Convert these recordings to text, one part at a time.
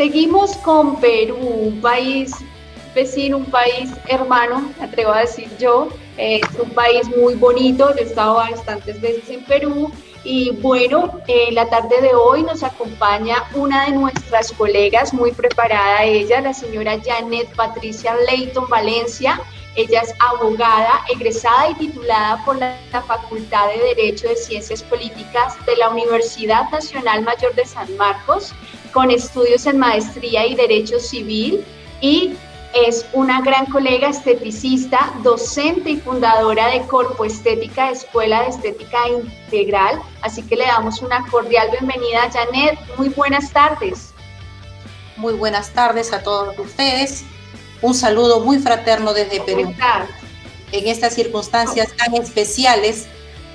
Seguimos con Perú, un país vecino, un país hermano, me atrevo a decir yo. Es un país muy bonito, yo he estado bastantes veces en Perú y bueno, en la tarde de hoy nos acompaña una de nuestras colegas, muy preparada ella, la señora Janet Patricia Leighton Valencia. Ella es abogada, egresada y titulada por la Facultad de Derecho de Ciencias Políticas de la Universidad Nacional Mayor de San Marcos, con estudios en maestría y Derecho Civil, y es una gran colega esteticista, docente y fundadora de Corpo Estética, Escuela de Estética Integral. Así que le damos una cordial bienvenida a Janet. Muy buenas tardes. Muy buenas tardes a todos ustedes. Un saludo muy fraterno desde Perú. En estas circunstancias tan especiales,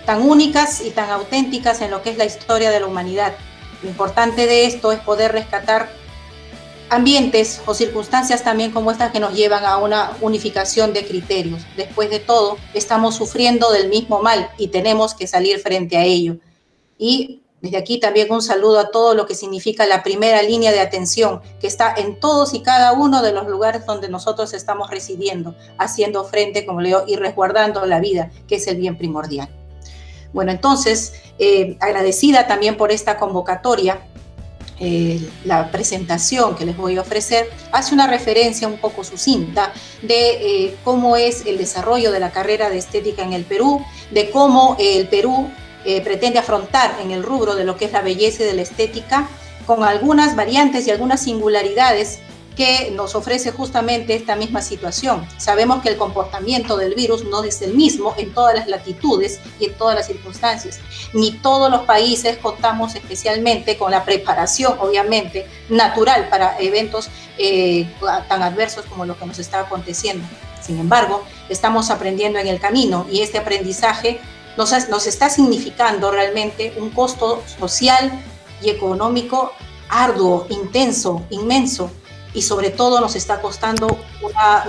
tan únicas y tan auténticas en lo que es la historia de la humanidad. Lo importante de esto es poder rescatar ambientes o circunstancias también como estas que nos llevan a una unificación de criterios. Después de todo, estamos sufriendo del mismo mal y tenemos que salir frente a ello. Y desde aquí también un saludo a todo lo que significa la primera línea de atención, que está en todos y cada uno de los lugares donde nosotros estamos residiendo, haciendo frente, como le digo, y resguardando la vida, que es el bien primordial. Bueno, entonces, agradecida también por esta convocatoria. La presentación que les voy a ofrecer hace una referencia un poco sucinta de cómo es el desarrollo de la carrera de estética en el Perú, de cómo el Perú pretende afrontar en el rubro de lo que es la belleza y de la estética, con algunas variantes y algunas singularidades que nos ofrece justamente esta misma situación. Sabemos que el comportamiento del virus no es el mismo en todas las latitudes y en todas las circunstancias. Ni todos los países contamos especialmente con la preparación, obviamente, natural para eventos tan adversos como lo que nos está aconteciendo. Sin embargo, estamos aprendiendo en el camino y este aprendizaje nos está significando realmente un costo social y económico arduo, intenso, inmenso, y sobre todo nos está costando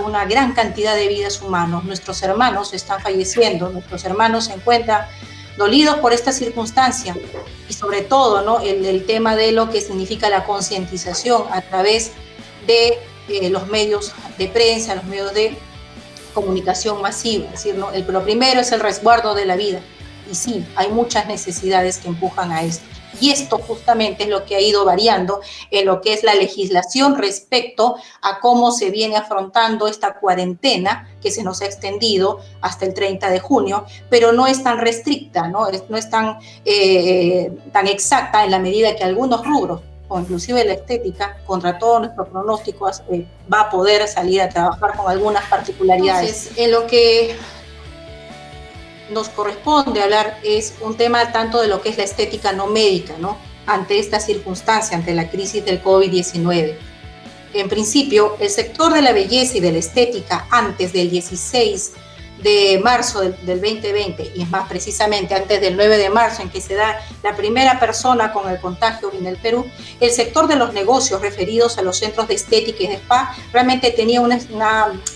una gran cantidad de vidas humanas. Nuestros hermanos están falleciendo, nuestros hermanos se encuentran dolidos por esta circunstancia y sobre todo, ¿no?, el tema de lo que significa la concientización a través de los medios de prensa, los medios de comunicación masiva. Es decir, ¿no?, lo primero es el resguardo de la vida y sí, hay muchas necesidades que empujan a esto. Y esto justamente es lo que ha ido variando en lo que es la legislación respecto a cómo se viene afrontando esta cuarentena que se nos ha extendido hasta el 30 de junio, pero no es tan restricta, no es tan exacta en la medida que algunos rubros, o inclusive la estética, contra todos nuestros pronósticos, va a poder salir a trabajar con algunas particularidades. Entonces, en lo que nos corresponde hablar es un tema tanto de lo que es la estética no médica, ¿no?, ante esta circunstancia, ante la crisis del COVID-19. En principio, el sector de la belleza y de la estética antes del 16 de marzo del 2020, y es más precisamente antes del 9 de marzo en que se da la primera persona con el contagio en el Perú, el sector de los negocios referidos a los centros de estética y de spa realmente tenía una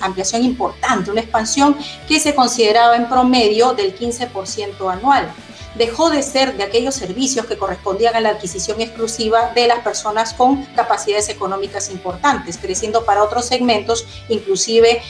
ampliación importante, una expansión que se consideraba en promedio del 15% anual. Dejó de ser de aquellos servicios que correspondían a la adquisición exclusiva de las personas con capacidades económicas importantes, creciendo para otros segmentos, inclusive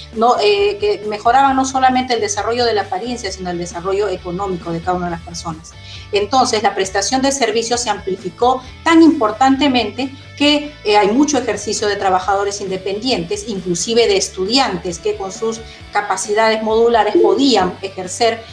que mejoraban no solamente el desarrollo de la apariencia, sino el desarrollo económico de cada una de las personas. Entonces, la prestación de servicios se amplificó tan importantemente que hay mucho ejercicio de trabajadores independientes, inclusive de estudiantes que con sus capacidades modulares podían ejercer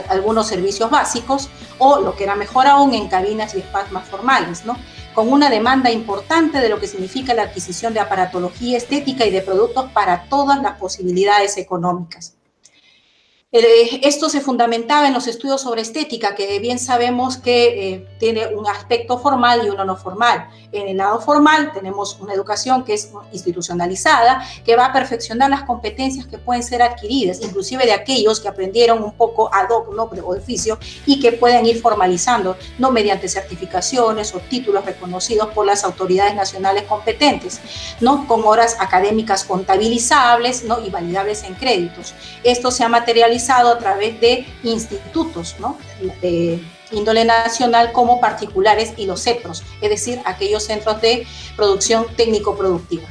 algunos servicios básicos, o lo que era mejor aún, en cabinas y spas más formales, ¿no?, con una demanda importante de lo que significa la adquisición de aparatología estética y de productos para todas las posibilidades económicas. Esto se fundamentaba en los estudios sobre estética, que bien sabemos que tiene un aspecto formal y uno no formal. En el lado formal tenemos una educación que es institucionalizada, que va a perfeccionar las competencias que pueden ser adquiridas, inclusive de aquellos que aprendieron un poco ad hoc, ¿no?, de oficio, y que pueden ir formalizando, no mediante certificaciones o títulos reconocidos por las autoridades nacionales competentes, ¿no?, con horas académicas contabilizables, ¿no?, y validables en créditos. Esto se ha materializado a través de institutos, ¿no?, índole nacional como particulares y los CEPROS, es decir, aquellos centros de producción técnico-productiva.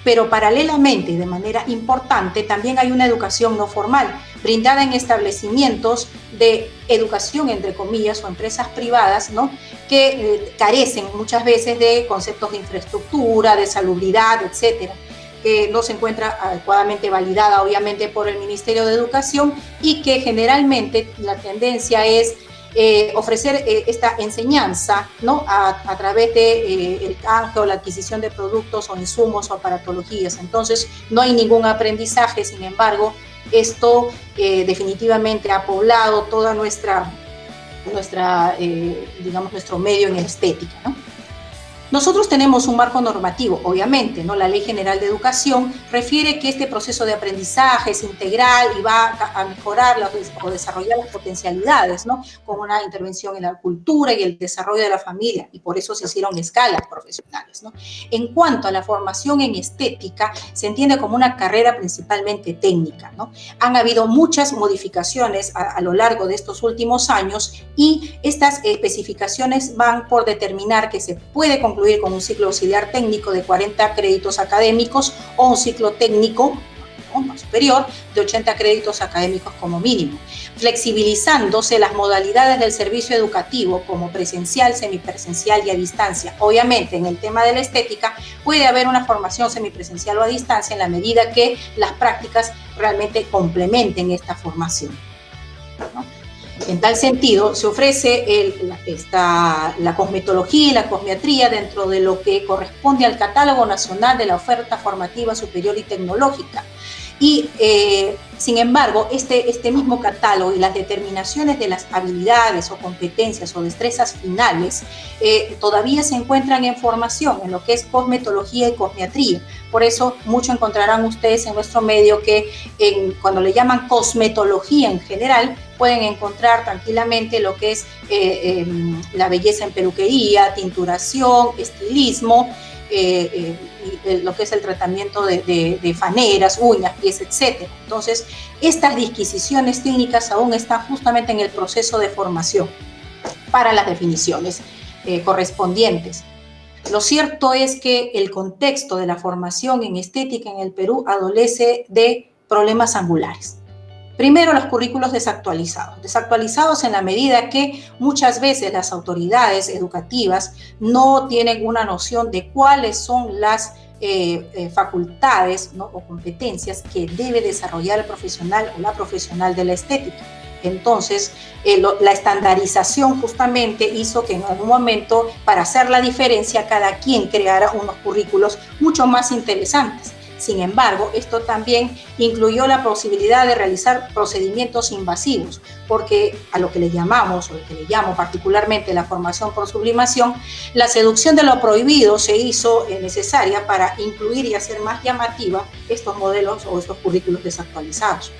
Pero paralelamente y de manera importante también hay una educación no formal, brindada en establecimientos de educación, entre comillas, o empresas privadas, ¿no?, que carecen muchas veces de conceptos de infraestructura, de salubridad, etcétera, que no se encuentra adecuadamente validada, obviamente, por el Ministerio de Educación, y que generalmente la tendencia es ofrecer esta enseñanza, ¿no?, a través de el canje o la adquisición de productos o insumos o aparatologías. Entonces, no hay ningún aprendizaje. Sin embargo, esto definitivamente ha poblado toda digamos, nuestro medio en estética, ¿no? Nosotros tenemos un marco normativo, obviamente, ¿no? La Ley General de Educación refiere que este proceso de aprendizaje es integral y va a mejorar o desarrollar las potencialidades, ¿no?, con una intervención en la cultura y el desarrollo de la familia, y por eso se hicieron escalas profesionales, ¿no? En cuanto a la formación en estética, se entiende como una carrera principalmente técnica, ¿no? Han habido muchas modificaciones a lo largo de estos últimos años, y estas especificaciones van por determinar que se puede concluir con un ciclo auxiliar técnico de 40 créditos académicos o un ciclo técnico más superior de 80 créditos académicos como mínimo, flexibilizándose las modalidades del servicio educativo como presencial, semipresencial y a distancia. Obviamente, en el tema de la estética puede haber una formación semipresencial o a distancia en la medida que las prácticas realmente complementen esta formación, ¿no? En tal sentido, se ofrece la cosmetología y la cosmetría dentro de lo que corresponde al Catálogo Nacional de la Oferta Formativa Superior y Tecnológica. Y, sin embargo, este mismo catálogo y las determinaciones de las habilidades o competencias o destrezas finales todavía se encuentran en formación en lo que es cosmetología y cosmetría. Por eso, mucho encontrarán ustedes en nuestro medio que cuando le llaman cosmetología en general, pueden encontrar tranquilamente lo que es la belleza en peluquería, tinturación, estilismo, lo que es el tratamiento de faneras, uñas, pies, etc. Entonces, estas disquisiciones técnicas aún están justamente en el proceso de formación para las definiciones correspondientes. Lo cierto es que el contexto de la formación en estética en el Perú adolece de problemas angulares. Primero, los currículos desactualizados en la medida que muchas veces las autoridades educativas no tienen una noción de cuáles son las facultades, ¿no?, o competencias que debe desarrollar el profesional o la profesional de la estética. Entonces, la estandarización justamente hizo que en algún momento, para hacer la diferencia, cada quien creara unos currículos mucho más interesantes. Sin embargo, esto también incluyó la posibilidad de realizar procedimientos invasivos, porque a lo que le llamamos, o lo que le llamo particularmente la formación por sublimación, la seducción de lo prohibido se hizo necesaria para incluir y hacer más llamativa estos modelos o estos currículos desactualizados.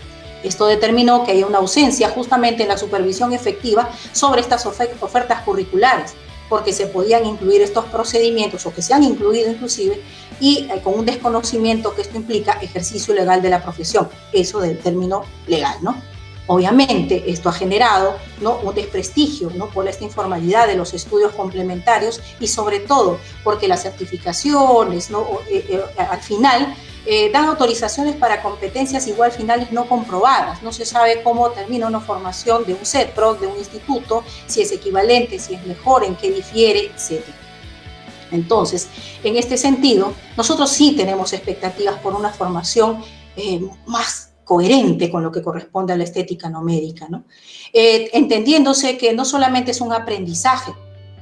Esto determinó que haya una ausencia justamente en la supervisión efectiva sobre estas ofertas curriculares, porque se podían incluir estos procedimientos, o que se han incluido inclusive, y con un desconocimiento que esto implica ejercicio legal de la profesión, eso del término legal, ¿no? Obviamente, esto ha generado, ¿no?, un desprestigio, ¿no?, por esta informalidad de los estudios complementarios, y sobre todo porque las certificaciones, ¿no?, al final dan autorizaciones para competencias igual finales no comprobadas. No se sabe cómo termina una formación de un CEPRO, de un instituto, si es equivalente, si es mejor, en qué difiere, etc. Entonces, en este sentido, nosotros sí tenemos expectativas por una formación más coherente con lo que corresponde a la estética no médica, ¿no? Entendiéndose que no solamente es un aprendizaje,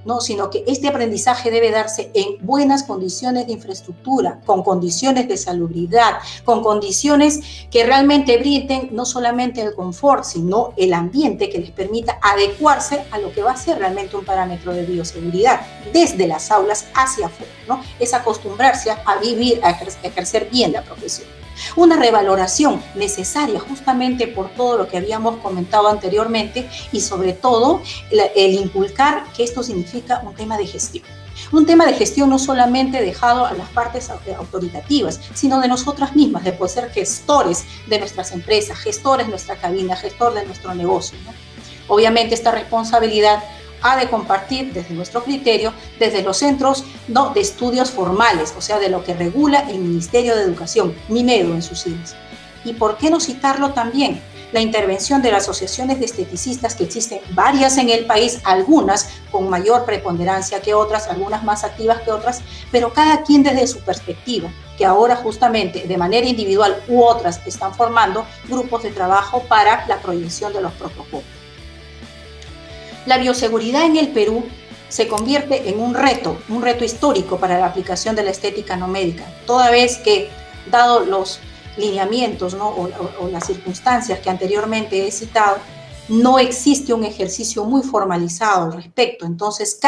¿no?, sino que este aprendizaje debe darse en buenas condiciones de infraestructura, con condiciones de salubridad, con condiciones que realmente brinden no solamente el confort, sino el ambiente que les permita adecuarse a lo que va a ser realmente un parámetro de bioseguridad, desde las aulas hacia afuera, ¿no? Es acostumbrarse a vivir, a ejercer bien la profesión. Una revaloración necesaria justamente por todo lo que habíamos comentado anteriormente, y sobre todo el inculcar que esto significa un tema de gestión. Un tema de gestión no solamente dejado a las partes autoritativas, sino de nosotras mismas, de poder ser gestores de nuestras empresas, gestores de nuestra cabina, gestor de nuestro negocio, ¿no? Obviamente esta responsabilidad ha de compartir desde nuestro criterio, desde los centros de estudios formales, o sea, de lo que regula el Ministerio de Educación, Minedu en sus siglas. ¿Y por qué no citarlo también? La intervención de las asociaciones de esteticistas, que existen varias en el país, algunas con mayor preponderancia que otras, algunas más activas que otras, pero cada quien desde su perspectiva, que ahora justamente de manera individual u otras están formando grupos de trabajo para la proyección de los protocolos. La bioseguridad en el Perú se convierte en un reto histórico para la aplicación de la estética no médica, toda vez que, dado los lineamientos, ¿no? o las circunstancias que anteriormente he citado, no existe un ejercicio muy formalizado al respecto. Entonces,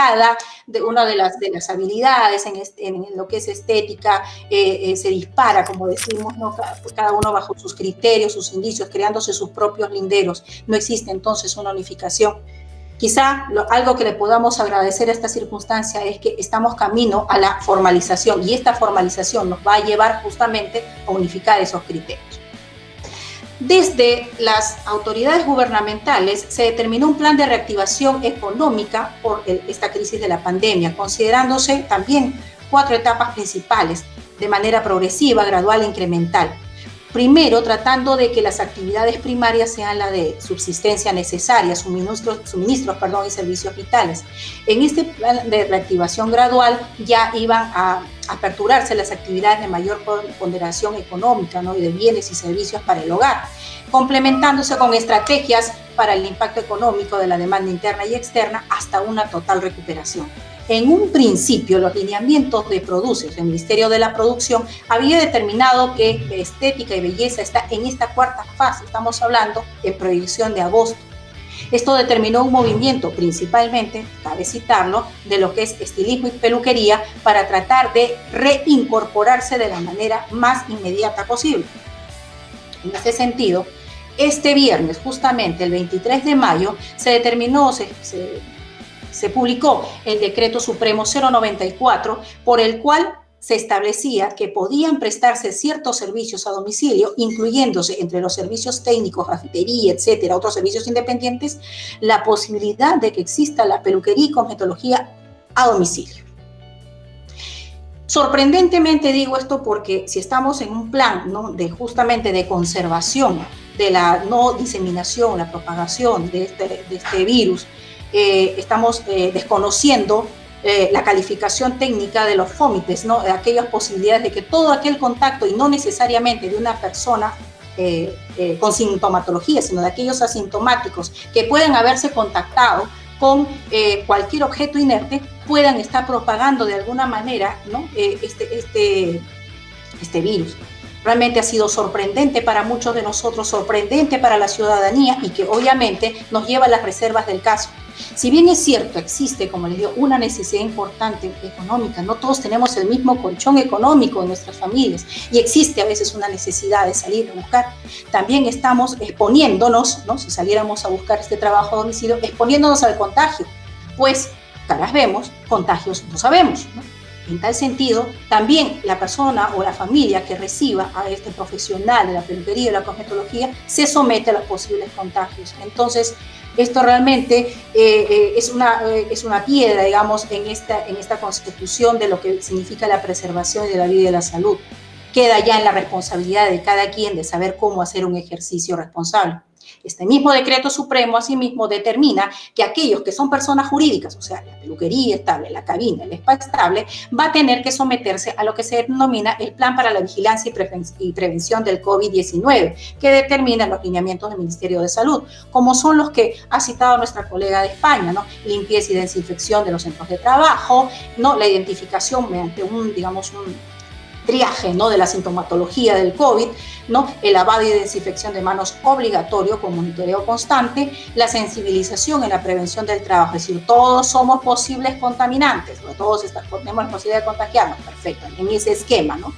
una de las habilidades en lo que es estética se dispara, como decimos, ¿no? Cada uno bajo sus criterios, sus indicios, creándose sus propios linderos. No existe entonces una unificación. Quizá algo que le podamos agradecer a esta circunstancia es que estamos camino a la formalización, y esta formalización nos va a llevar justamente a unificar esos criterios. Desde las autoridades gubernamentales se determinó un plan de reactivación económica por esta crisis de la pandemia, considerándose también 4 etapas principales, de manera progresiva, gradual e incremental. Primero, tratando de que las actividades primarias sean la de subsistencia necesaria, suministros y servicios vitales. En este plan de reactivación gradual ya iban a aperturarse las actividades de mayor ponderación económica, ¿no? y de bienes y servicios para el hogar, complementándose con estrategias para el impacto económico de la demanda interna y externa hasta una total recuperación. En un principio, los lineamientos de Produces, el Ministerio de la Producción, había determinado que estética y belleza está en esta 4ª fase, estamos hablando en proyección de agosto. Esto determinó un movimiento, principalmente, cabe citarlo, de lo que es estilismo y peluquería, para tratar de reincorporarse de la manera más inmediata posible. En ese sentido, este viernes, justamente el 23 de mayo, se determinó, se publicó el Decreto Supremo 094, por el cual se establecía que podían prestarse ciertos servicios a domicilio, incluyéndose entre los servicios técnicos, grafitería, etcétera, otros servicios independientes, la posibilidad de que exista la peluquería y cosmetología a domicilio. Sorprendentemente digo esto porque si estamos en un plan, ¿no? justamente de conservación de la no diseminación, la propagación de este virus, estamos desconociendo la calificación técnica de los FOMITES, ¿no? de aquellas posibilidades de que todo aquel contacto, y no necesariamente de una persona con sintomatología, sino de aquellos asintomáticos que pueden haberse contactado con cualquier objeto inerte, puedan estar propagando de alguna manera, ¿no? este virus. Realmente ha sido sorprendente para muchos de nosotros, sorprendente para la ciudadanía, y que obviamente nos lleva a las reservas del caso. Si bien es cierto, existe, como les digo, una necesidad importante económica, no todos tenemos el mismo colchón económico en nuestras familias, y existe a veces una necesidad de salir a buscar. También estamos exponiéndonos, ¿no? si saliéramos a buscar este trabajo a domicilio, exponiéndonos al contagio, pues caras vemos, contagios no sabemos, ¿no? En tal sentido, también la persona o la familia que reciba a este profesional de la peluquería y de la cosmetología se somete a los posibles contagios. Entonces, esto realmente es una piedra, digamos, en esta constitución de lo que significa la preservación de la vida y de la salud. Queda ya en la responsabilidad de cada quien de saber cómo hacer un ejercicio responsable. Este mismo decreto supremo, asimismo, determina que aquellos que son personas jurídicas, o sea, la peluquería estable, la cabina, el spa estable, va a tener que someterse a lo que se denomina el Plan para la Vigilancia y Prevención del COVID-19, que determina los lineamientos del Ministerio de Salud, como son los que ha citado nuestra colega de España, ¿no? Limpieza y desinfección de los centros de trabajo, ¿no? La identificación mediante un triaje, ¿no? de la sintomatología del COVID, ¿no? el lavado y desinfección de manos obligatorio con monitoreo constante, la sensibilización en la prevención del trabajo, es decir, todos somos posibles contaminantes, ¿no? todos tenemos la posibilidad de contagiarnos, perfecto, en ese esquema, ¿no?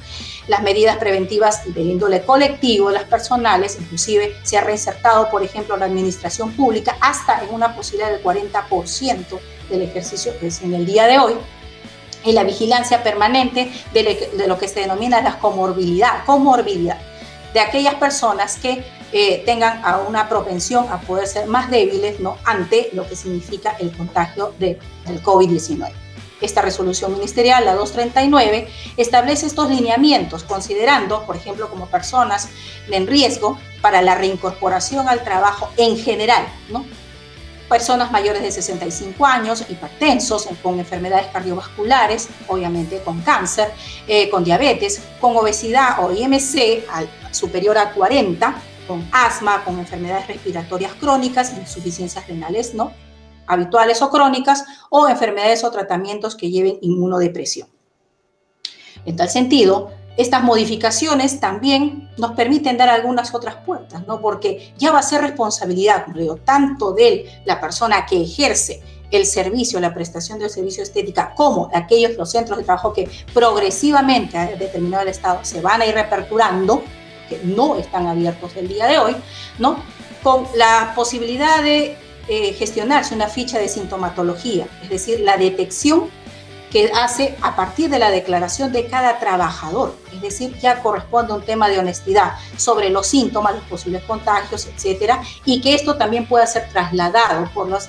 Las medidas preventivas de índole colectivo, las personales, inclusive se ha reinsertado, por ejemplo, la administración pública hasta en una posibilidad del 40% del ejercicio que es en el día de hoy, y la vigilancia permanente de lo que se denomina la comorbilidad de aquellas personas que tengan a una propensión a poder ser más débiles, ¿no?, ante lo que significa el contagio del COVID-19. Esta resolución ministerial, la 239, establece estos lineamientos, considerando, por ejemplo, como personas en riesgo para la reincorporación al trabajo en general, ¿no?, personas mayores de 65 años, hipertensos, con enfermedades cardiovasculares, obviamente con cáncer, con diabetes, con obesidad o IMC superior a 40, con asma, con enfermedades respiratorias crónicas, insuficiencias renales, ¿no?, habituales o crónicas, o enfermedades o tratamientos que lleven inmunodepresión. En tal sentido, estas modificaciones también nos permiten dar algunas otras puertas, ¿no?, porque ya va a ser responsabilidad, como digo, tanto de la persona que ejerce el servicio, la prestación del servicio estética, como de los centros de trabajo que progresivamente ha determinado el Estado se van a ir reaperturando, que no están abiertos el día de hoy, ¿no?, con la posibilidad de gestionarse una ficha de sintomatología, es decir, la detección que hace a partir de la declaración de cada trabajador, es decir, ya corresponde a un tema de honestidad sobre los síntomas, los posibles contagios, etcétera, y que esto también pueda ser trasladado por las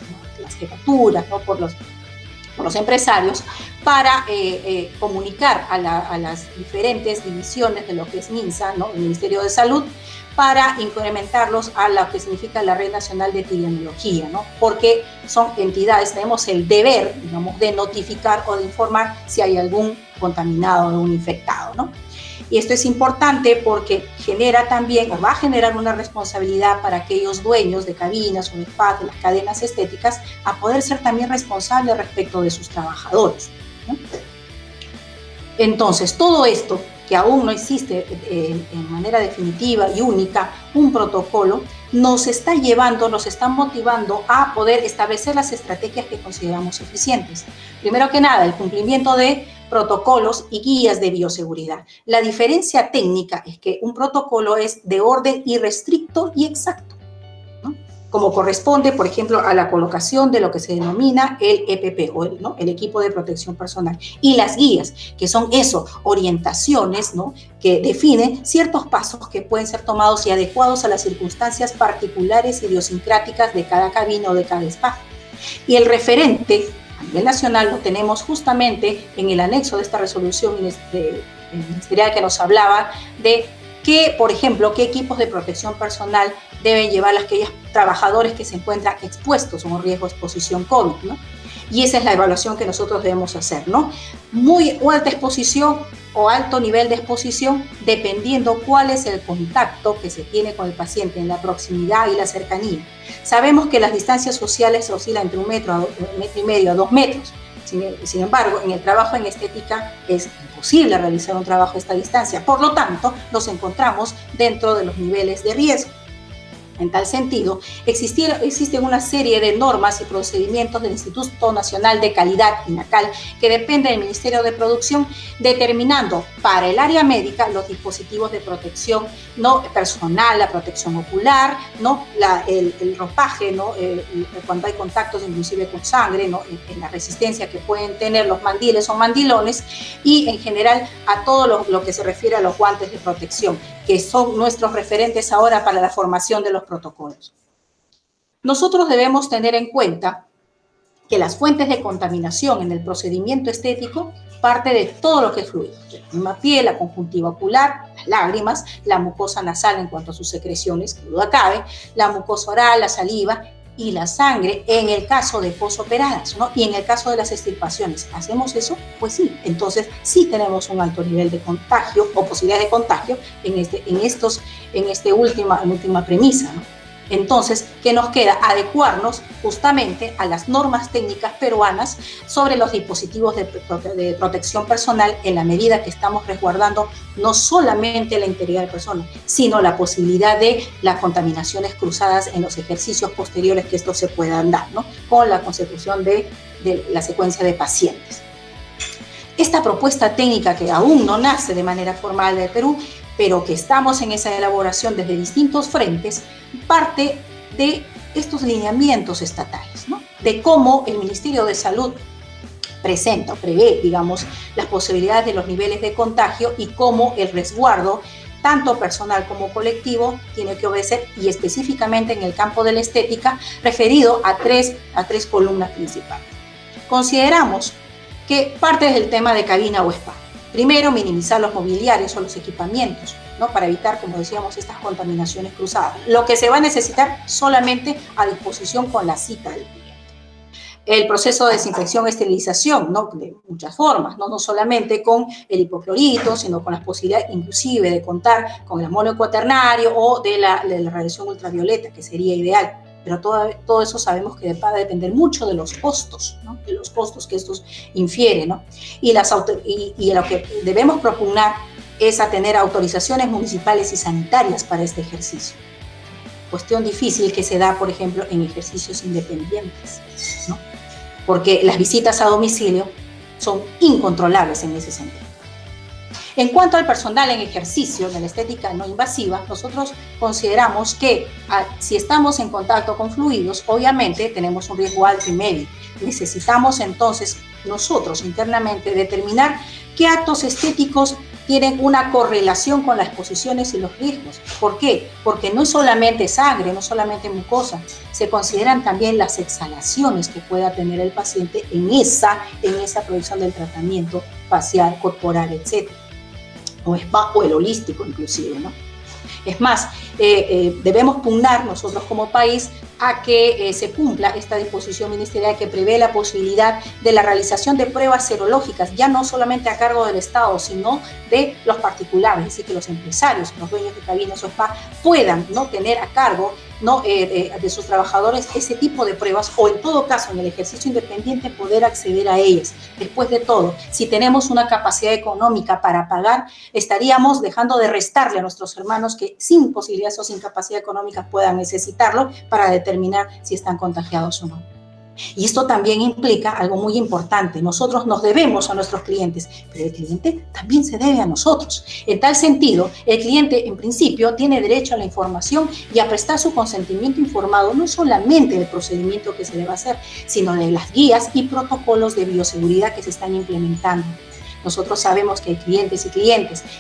jefaturas, ¿no?, por los empresarios, para comunicar a las diferentes divisiones de lo que es MINSA, ¿no?, el Ministerio de Salud, para incrementarlos a lo que significa la Red Nacional de Epidemiología, ¿no?, porque son entidades, tenemos el deber, digamos, de notificar o de informar si hay algún contaminado o un infectado, ¿no? Y esto es importante porque genera también, o va a generar una responsabilidad para aquellos dueños de cabinas o de spas, de las cadenas estéticas, a poder ser también responsables respecto de sus trabajadores, ¿no? Entonces, todo esto, que aún no existe en manera definitiva y única un protocolo, nos está llevando, nos está motivando a poder establecer las estrategias que consideramos eficientes. Primero que nada, el cumplimiento de protocolos y guías de bioseguridad. La diferencia técnica es que un protocolo es de orden irrestricto y exacto, ¿no?, como corresponde, por ejemplo, a la colocación de lo que se denomina el EPP, ¿no?, el equipo de protección personal, y las guías, que son orientaciones, ¿no?, que definen ciertos pasos que pueden ser tomados y adecuados a las circunstancias particulares, idiosincráticas de cada cabina o de cada spa. Y el referente a nivel nacional lo tenemos justamente en el anexo de esta resolución ministerial que nos hablaba de que, por ejemplo, qué equipos de protección personal deben llevar aquellos trabajadores que se encuentran expuestos a un riesgo de exposición COVID, ¿no? Y esa es la evaluación que nosotros debemos hacer, ¿no? Muy alta exposición o alto nivel de exposición, dependiendo cuál es el contacto que se tiene con el paciente en la proximidad y la cercanía. Sabemos que las distancias sociales oscilan entre 1 metro, 1,5 metros a 2 metros. Sin embargo, en el trabajo en estética es imposible realizar un trabajo a esta distancia. Por lo tanto, nos encontramos dentro de los niveles de riesgo. En tal sentido, existen una serie de normas y procedimientos del Instituto Nacional de Calidad, INACAL, que depende del Ministerio de Producción, determinando para el área médica los dispositivos de protección, ¿no?, personal, la protección ocular, ¿no?, el ropaje, ¿no?, cuando hay contactos inclusive con sangre, ¿no?, en la resistencia que pueden tener los mandiles o mandilones, y en general a todo lo que se refiere a los guantes de protección, que son nuestros referentes ahora para la formación de los protocolos. Nosotros debemos tener en cuenta que las fuentes de contaminación en el procedimiento estético parte de todo lo que es fluido, la misma piel, la conjuntiva ocular, las lágrimas, la mucosa nasal en cuanto a sus secreciones, que duda cabe, la mucosa oral, la saliva y la sangre en el caso de posoperadas, ¿no? Y en el caso de las extirpaciones, ¿hacemos eso? Pues sí, entonces sí tenemos un alto nivel de contagio o posibilidad de contagio en última premisa, ¿no? Entonces, ¿qué nos queda? Adecuarnos justamente a las normas técnicas peruanas sobre los dispositivos de protección personal en la medida que estamos resguardando no solamente la integridad de la persona, sino la posibilidad de las contaminaciones cruzadas en los ejercicios posteriores que estos se puedan dar, ¿no?, con la consecución de la secuencia de pacientes. Esta propuesta técnica, que aún no nace de manera formal del Perú, pero que estamos en esa elaboración desde distintos frentes, parte de estos lineamientos estatales, ¿no?, de cómo el Ministerio de Salud presenta o prevé, digamos, las posibilidades de los niveles de contagio y cómo el resguardo tanto personal como colectivo, tiene que obedecer, y específicamente en el campo de la estética, referido a tres columnas principales. Consideramos que parte del tema de cabina o spa. Primero, minimizar los mobiliarios o los equipamientos, ¿no? Para evitar, como decíamos, estas contaminaciones cruzadas. Lo que se va a necesitar solamente a disposición con la cita del cliente. El proceso de desinfección, esterilización, ¿no? De muchas formas, no solamente con el hipoclorito, sino con las posibilidades inclusive de contar con el amonio cuaternario o de la radiación ultravioleta, que sería ideal. Pero todo eso sabemos que va a depender mucho de los costos, ¿no? De los costos que estos infieren, ¿no? Y lo que debemos propugnar es a tener autorizaciones municipales y sanitarias para este ejercicio. Cuestión difícil que se da, por ejemplo, en ejercicios independientes, ¿no? Porque las visitas a domicilio son incontrolables en ese sentido. En cuanto al personal en ejercicio de la estética no invasiva, nosotros consideramos que si estamos en contacto con fluidos, obviamente tenemos un riesgo alto y medio. Necesitamos entonces nosotros internamente determinar qué actos estéticos tienen una correlación con las exposiciones y los riesgos. ¿Por qué? Porque no solamente sangre, no solamente mucosa, se consideran también las exhalaciones que pueda tener el paciente en esa producción del tratamiento facial, corporal, etc. O spa o el holístico inclusive, ¿no? Es más, debemos pugnar nosotros como país a que se cumpla esta disposición ministerial que prevé la posibilidad de la realización de pruebas serológicas, ya no solamente a cargo del Estado, sino de los particulares, es decir, que los empresarios, los dueños de cabinas o spa puedan no tener a cargo de sus trabajadores ese tipo de pruebas, o en todo caso en el ejercicio independiente poder acceder a ellas. Después de todo, si tenemos una capacidad económica para pagar, estaríamos dejando de restarle a nuestros hermanos que sin posibilidades o sin capacidad económica puedan necesitarlo para determinar si están contagiados o no. Y esto también implica algo muy importante. Nosotros nos debemos a nuestros clientes, pero el cliente también se debe a nosotros. En tal sentido, el cliente en principio tiene derecho a la información y a prestar su consentimiento informado, no solamente del procedimiento que se debe hacer, sino de las guías y protocolos de bioseguridad que se están implementando. Nosotros sabemos que hay clientes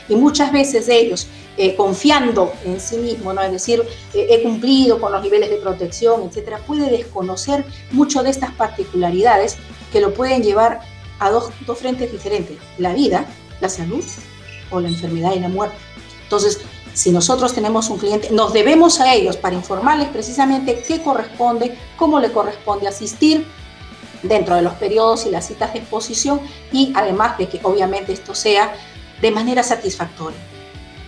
y muchas veces ellos, confiando en sí mismos, ¿no? Es decir, he cumplido con los niveles de protección, etcétera, puede desconocer mucho de estas particularidades que lo pueden llevar a dos frentes diferentes: la vida, la salud, o la enfermedad y la muerte. Entonces, si nosotros tenemos un cliente, nos debemos a ellos para informarles precisamente qué corresponde, cómo le corresponde asistir dentro de los periodos y las citas de exposición, y además de que obviamente esto sea de manera satisfactoria.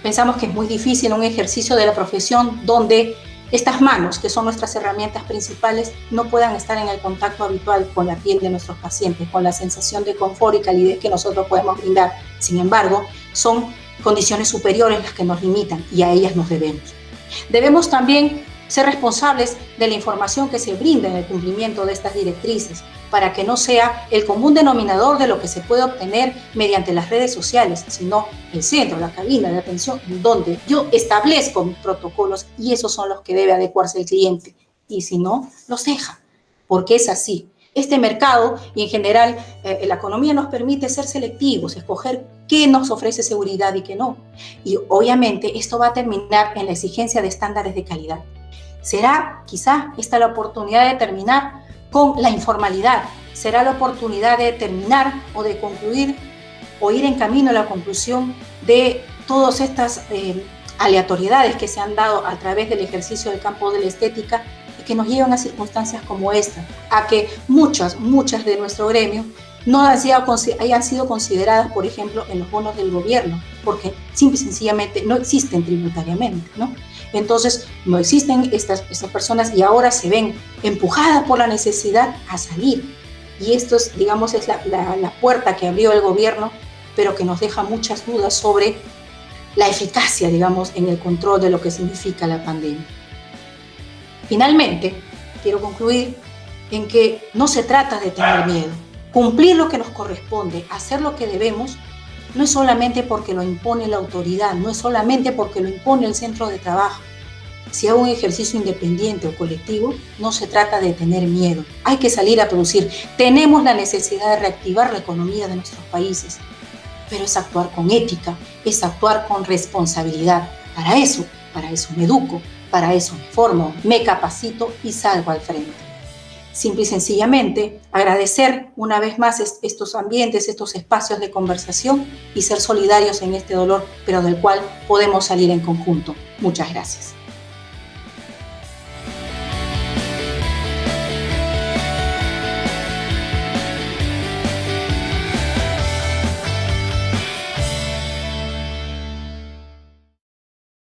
Pensamos que es muy difícil un ejercicio de la profesión donde estas manos, que son nuestras herramientas principales, no puedan estar en el contacto habitual con la piel de nuestros pacientes, con la sensación de confort y calidez que nosotros podemos brindar. Sin embargo, son condiciones superiores las que nos limitan y a ellas nos debemos. Debemos también ser responsables de la información que se brinda en el cumplimiento de estas directrices, para que no sea el común denominador de lo que se puede obtener mediante las redes sociales, sino el centro, la cabina de atención, donde yo establezco mis protocolos, y esos son los que debe adecuarse el cliente. Y si no, los deja, porque es así. Este mercado y en general la economía nos permite ser selectivos, escoger qué nos ofrece seguridad y qué no. Y obviamente esto va a terminar en la exigencia de estándares de calidad. Será quizá esta la oportunidad de terminar con la informalidad, será la oportunidad de terminar o de concluir o ir en camino a la conclusión de todas estas aleatoriedades que se han dado a través del ejercicio del campo de la estética y que nos llevan a circunstancias como esta, a que muchas de nuestro gremio no hayan sido consideradas, por ejemplo, en los bonos del gobierno, porque simple y sencillamente no existen tributariamente, ¿no? Entonces, no existen estas personas y ahora se ven empujadas por la necesidad a salir. Y esto es, digamos, es la puerta que abrió el gobierno, pero que nos deja muchas dudas sobre la eficacia, digamos, en el control de lo que significa la pandemia. Finalmente, quiero concluir en que no se trata de tener miedo. Cumplir lo que nos corresponde, hacer lo que debemos, no es solamente porque lo impone la autoridad, no es solamente porque lo impone el centro de trabajo. Si hago un ejercicio independiente o colectivo, no se trata de tener miedo. Hay que salir a producir. Tenemos la necesidad de reactivar la economía de nuestros países. pero es actuar con ética, es actuar con responsabilidad. Para eso me educo, para eso me formo, me capacito y salgo al frente. Simple y sencillamente, agradecer una vez más estos ambientes, estos espacios de conversación y ser solidarios en este dolor, pero del cual podemos salir en conjunto. Muchas gracias.